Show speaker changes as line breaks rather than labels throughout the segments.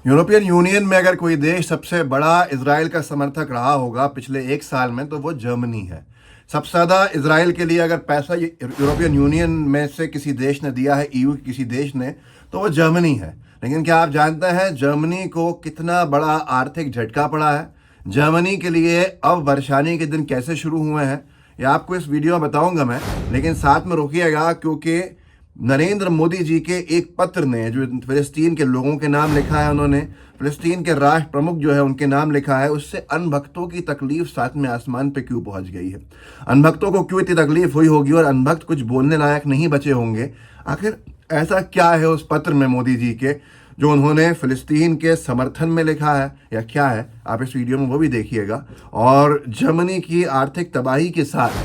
European union में अगर कोई देश सबसे बड़ा इजराइल का समर्थक रहा होगा पिछले एक साल में तो वो जर्मनी है। सबसे ज़्यादा इजराइल के लिए अगर पैसा यूरोपियन यूनियन में से किसी देश ने दिया है, ईयू किसी देश ने, तो वो जर्मनी है। लेकिन क्या आप जानते हैं जर्मनी को कितना बड़ा आर्थिक झटका पड़ा है? जर्मनी के लिए अब परेशानी के दिन कैसे शुरू हुए हैं ये आपको इस वीडियो में बताऊंगा मैं, लेकिन साथ में रुकिएगा क्योंकि नरेंद्र मोदी जी के एक पत्र ने जो फिलिस्तीन के लोगों के नाम लिखा है, उन्होंने फिलिस्तीन के राष्ट्र प्रमुख जो है उनके नाम लिखा है, उससे अनभक्तों की तकलीफ साथ में आसमान पे क्यों पहुंच गई है। अनभक्तों को क्यों इतनी तकलीफ हुई होगी और अनभक्त कुछ बोलने लायक नहीं बचे होंगे। आखिर ऐसा क्या है उस पत्र में मोदी जी के जो उन्होंने फिलिस्तीन के समर्थन में लिखा है या क्या है, आप इस वीडियो में वो भी देखिएगा। और जर्मनी की आर्थिक तबाही के साथ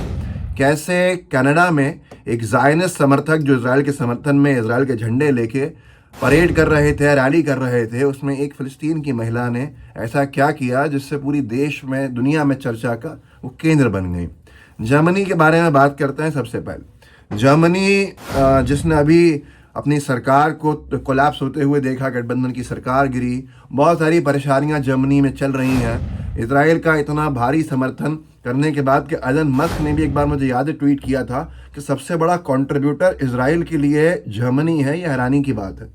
कैसे कनाडा में एक ज़ायनिस्ट समर्थक जो इजराइल के समर्थन में इजराइल के झंडे लेके परेड कर रहे थे, रैली कर रहे थे, उसमें एक फ़िलिस्तीन की महिला ने ऐसा क्या किया जिससे पूरी देश में दुनिया में चर्चा का वो केंद्र बन गई। जर्मनी के बारे में बात करते हैं। सबसे पहले जर्मनी जिसने अभी अपनी सरकार को कोलैप्स होते हुए देखा, गठबंधन की सरकार गिरी, बहुत सारी परेशानियां जर्मनी में चल रही हैं। इजराइल का इतना भारी समर्थन करने के बाद कि एलन मस्क ने भी एक बार मुझे याद है ट्वीट किया था कि सबसे बड़ा कंट्रीब्यूटर इजराइल के लिए जर्मनी है। यह हैरानी की बात है।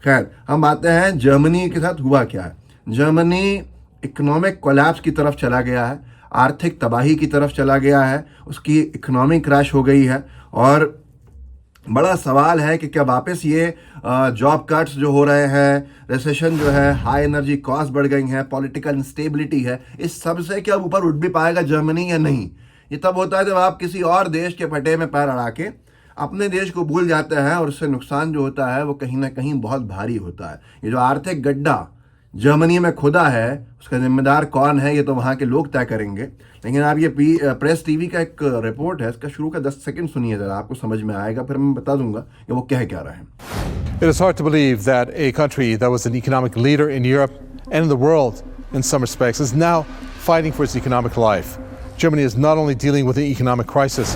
खैर, हम आते हैं जर्मनी के साथ हुआ क्या है। जर्मनी इकोनॉमिक कोलैप्स की तरफ चला गया है, आर्थिक तबाही की तरफ चला गया है, उसकी इकोनॉमी क्रैश हो गई है। और बड़ा सवाल है कि क्या वापस ये जॉब कट्स जो हो रहे हैं, रिसेशन जो है, हाई एनर्जी कॉस्ट बढ़ गई हैं, पॉलिटिकल इंस्टेबिलिटी है, इस सब से क्या ऊपर उठ भी पाएगा जर्मनी या नहीं? ये तब होता है जब आप किसी और देश के पटे में पैर अड़ा के अपने देश को भूल जाते हैं और उससे नुकसान जो होता है वो कहीं ना कहीं बहुत भारी होता है। ये जो आर्थिक गड्ढा जर्मनी में खुदा है उसका जिम्मेदार कौन है ये तो वहाँ के लोग तय करेंगे। लेकिन आप ये प्रेस टीवी का एक रिपोर्ट है, इसका शुरू का 10 सेकंड सुनिए जरा, आपको समझ में आएगा, फिर मैं बता दूंगा कि वो कह क्या रहे हैं।
It is hard to believe that a country that was an economic leader in Europe and in the world in some respects is now fighting for its economic life. Germany is not only dealing with an economic crisis.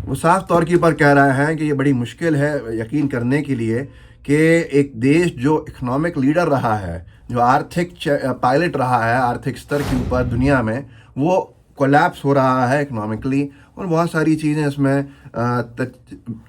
वो साफ तौर के ऊपर कह रहे हैं कि ये बड़ी मुश्किल है यकीन करने के लिए कि एक देश जो इकोनॉमिक लीडर रहा है, जो आर्थिक पायलट रहा है आर्थिक स्तर के ऊपर दुनिया में, वो कोलैप्स हो रहा है इकोनॉमिकली। और बहुत सारी चीज़ें इसमें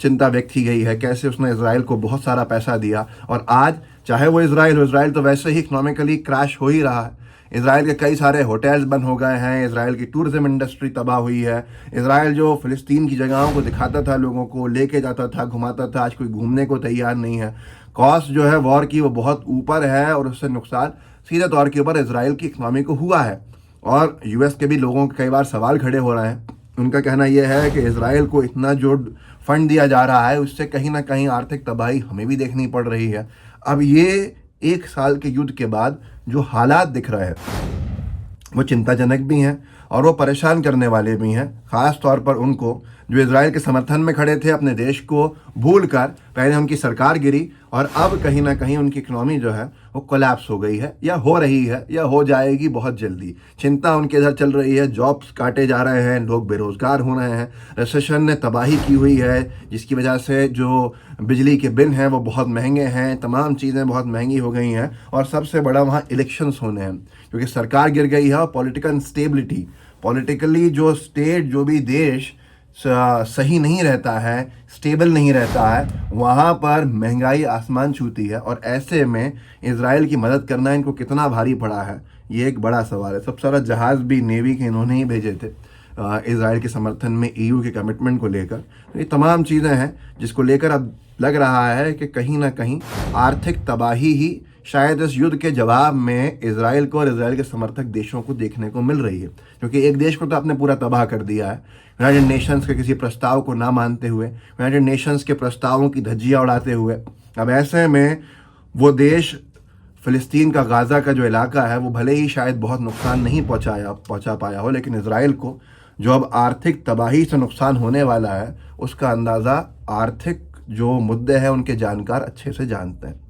चिंता व्यक्त की गई है, कैसे उसने इजराइल को बहुत सारा पैसा दिया और आज चाहे वो इजराइल हो, इजराइल तो वैसे ही इकोनॉमिकली क्रैश हो ही रहा है। इजराइल के कई सारे होटल्स बंद हो गए हैं, इजराइल की टूरिज्म इंडस्ट्री तबाह हुई है। इजराइल जो फ़िलिस्तीन की जगहों को दिखाता था, लोगों को लेके जाता था, घुमाता था, आज कोई घूमने को तैयार नहीं है। कॉस्ट जो है वॉर की वो बहुत ऊपर है और उससे नुकसान सीधे तौर के ऊपर इजराइल की इकनॉमी को हुआ है। और यूएस के भी लोगों के कई बार सवाल खड़े हो रहे हैं। उनका कहना यह है कि इजराइल को इतना जो फंड दिया जा रहा है उससे कहीं ना कहीं आर्थिक तबाही हमें भी देखनी पड़ रही है। अब ये एक साल के युद्ध के बाद जो हालात दिख रहे हैं वो चिंताजनक भी हैं और वो परेशान करने वाले भी हैं, ख़ास तौर पर उनको जो इजराइल के समर्थन में खड़े थे, अपने देश को भूल कर। पहले उनकी सरकार गिरी और अब कहीं ना कहीं उनकी इकनॉमी जो है वो कोलैप्स हो गई है या हो रही है या हो जाएगी बहुत जल्दी। चिंता उनके इधर चल रही है, जॉब्स काटे जा रहे हैं, लोग बेरोजगार हो रहे हैं, रिसेशन ने तबाही की हुई है जिसकी वजह से जो बिजली के बिल हैं वो बहुत महंगे हैं, तमाम चीज़ें बहुत महंगी हो गई हैं। और सबसे बड़ा वहाँ इलेक्शंस होने हैं क्योंकि सरकार गिर गई है और पॉलिटिकल इंस्टेबिलिटी, पॉलिटिकली जो स्टेट जो भी देश सही नहीं रहता है, स्टेबल नहीं रहता है, वहाँ पर महंगाई आसमान छूती है। और ऐसे में इजराइल की मदद करना इनको कितना भारी पड़ा है ये एक बड़ा सवाल है। सब सारा जहाज़ भी नेवी के इन्होंने ही भेजे थे इजराइल के समर्थन में ईयू के कमिटमेंट को लेकर। तो ये तमाम चीज़ें हैं जिसको लेकर अब लग रहा है कि कहीं ना कहीं आर्थिक तबाही ही शायद इस युद्ध के जवाब में इजराइल को और इजराइल के समर्थक देशों को देखने को मिल रही है। क्योंकि एक देश को तो आपने पूरा तबाह कर दिया है, यूनाइटेड नेशंस के किसी प्रस्ताव को ना मानते हुए, यूनाइटेड नेशंस के प्रस्तावों की धज्जियाँ उड़ाते हुए। अब ऐसे में वो देश फ़िलिस्तीन का गाज़ा का जो इलाका है वो भले ही शायद बहुत नुकसान नहीं पहुँचा पाया हो, लेकिन इजराइल को जो अब आर्थिक तबाही से नुकसान होने वाला है उसका अंदाज़ा आर्थिक जो मुद्दे हैं उनके जानकार अच्छे से जानते हैं।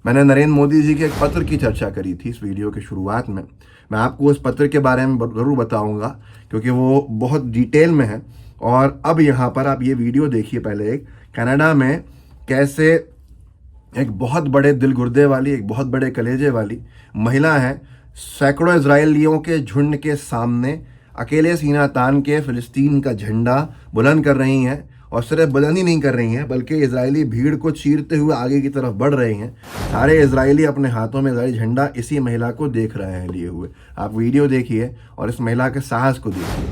मैंने नरेंद्र मोदी जी के एक पत्र की चर्चा करी थी इस वीडियो के शुरुआत में। मैं आपको उस पत्र के बारे में ज़रूर बताऊंगा क्योंकि वो बहुत डिटेल में है। और अब यहाँ पर आप ये वीडियो देखिए पहले, एक कनाडा में कैसे एक बहुत बड़े दिल गुर्दे वाली, एक बहुत बड़े कलेजे वाली महिला है, सैकड़ों इजरायलियों के झुंड के सामने अकेले सीना तान के फिलिस्तीन का झंडा बुलंद कर रही हैं। और सिर्फ बुलंद ही नहीं कर रही हैं, बल्कि इजरायली भीड़ को चीरते हुए आगे की तरफ बढ़ रहे हैं। सारे इजरायली अपने हाथों में इजरायली झंडा इसी महिला को देख रहे हैं लिए हुए। आप वीडियो देखिए और इस महिला के साहस को देखिए।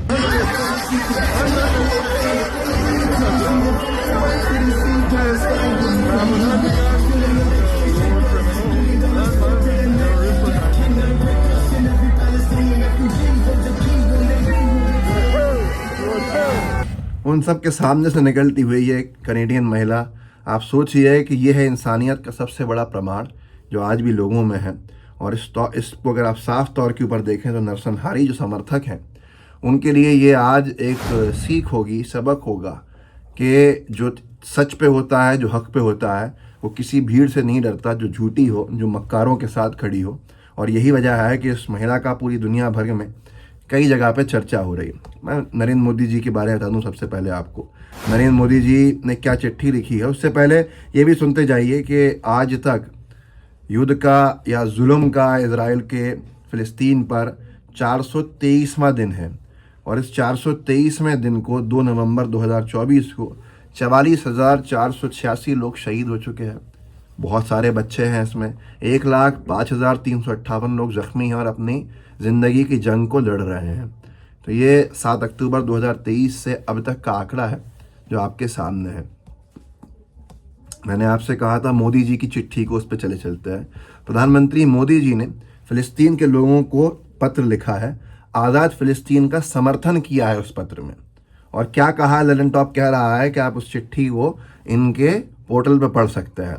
उन सब के सामने से निकलती हुई ये कनेडियन महिला, आप सोचिए कि ये है इंसानियत का सबसे बड़ा प्रमाण जो आज भी लोगों में है। और इसको अगर आप साफ तौर के ऊपर देखें तो नरसंहारी जो समर्थक हैं उनके लिए ये आज एक सीख होगी, सबक होगा कि जो सच पे होता है, जो हक पे होता है, वो किसी भीड़ से नहीं डरता जो झूठी हो, जो मक्कारों के साथ खड़ी हो। और यही वजह है कि इस महिला का पूरी दुनिया भर में कई जगह पे चर्चा हो रही है। मैं नरेंद्र मोदी जी के बारे में बता दूं सबसे पहले आपको। नरेंद्र मोदी जी ने क्या चिट्ठी लिखी है, उससे पहले ये भी सुनते जाइए कि आज तक युद्ध का या जुल्म का इजराइल के फ़िलिस्तीन पर 423वां दिन है। और इस 423वें दिन को 2 नवंबर 2024 को 44,486 लोग शहीद हो चुके हैं। बहुत सारे बच्चे हैं इसमें। 1,05,358 लोग जख्मी हैं और अपनी ज़िंदगी की जंग को लड़ रहे हैं। तो ये 7 अक्टूबर 2023 से अब तक का आंकड़ा है जो आपके सामने है। मैंने आपसे कहा था मोदी जी की चिट्ठी को, उस पर चलते हैं। प्रधानमंत्री मोदी जी ने फ़िलिस्तीन के लोगों को पत्र लिखा है, आज़ाद फ़िलिस्तीन का समर्थन किया है उस पत्र में। और क्या कहा, ललन टॉप कह रहा है कि आप उस चिट्ठी को इनके पोर्टल पर पढ़ सकते हैं।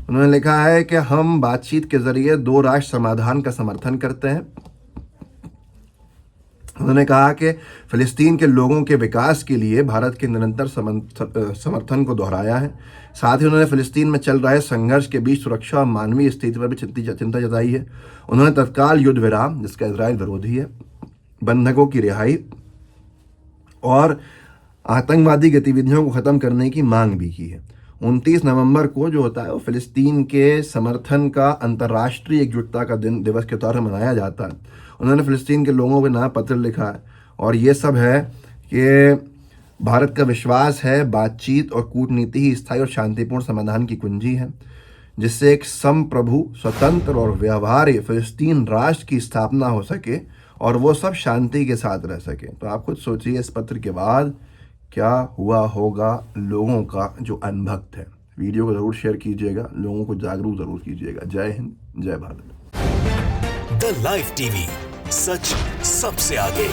उन्होंने लिखा है कि हम बातचीत के ज़रिए 2 राष्ट्र समाधान का समर्थन करते हैं। उन्होंने कहा कि फ़िलिस्तीन के लोगों के विकास के लिए भारत के निरंतर समर्थन को दोहराया है। साथ ही उन्होंने फ़िलिस्तीन में चल रहे संघर्ष के बीच सुरक्षा और मानवीय स्थिति पर भी चिंता जताई है। उन्होंने तत्काल युद्ध विराम, जिसका इजराइल विरोधी है, बंधकों की रिहाई और आतंकवादी गतिविधियों को ख़त्म करने की मांग भी की है। 29 नवंबर को जो होता है वो फ़िलिस्तीन के समर्थन का अंतर्राष्ट्रीय एकजुटता का दिवस के तौर पर मनाया जाता है। उन्होंने फ़िलिस्तीन के लोगों के नाम पत्र लिखा है और ये सब है कि भारत का विश्वास है बातचीत और कूटनीति ही स्थायी और शांतिपूर्ण समाधान की कुंजी है, जिससे एक संप्रभु, स्वतंत्र और व्यवहार्य फ़िलिस्तीन राष्ट्र की स्थापना हो सके और वो सब शांति के साथ रह सके। तो आप खुद सोचिए इस पत्र के बाद क्या हुआ होगा लोगों का जो अनभक्त है। वीडियो को ज़रूर शेयर कीजिएगा, लोगों को जागरूक ज़रूर कीजिएगा। जय हिंद, जय भारत।
द लाइव टीवी, सच सबसे आगे।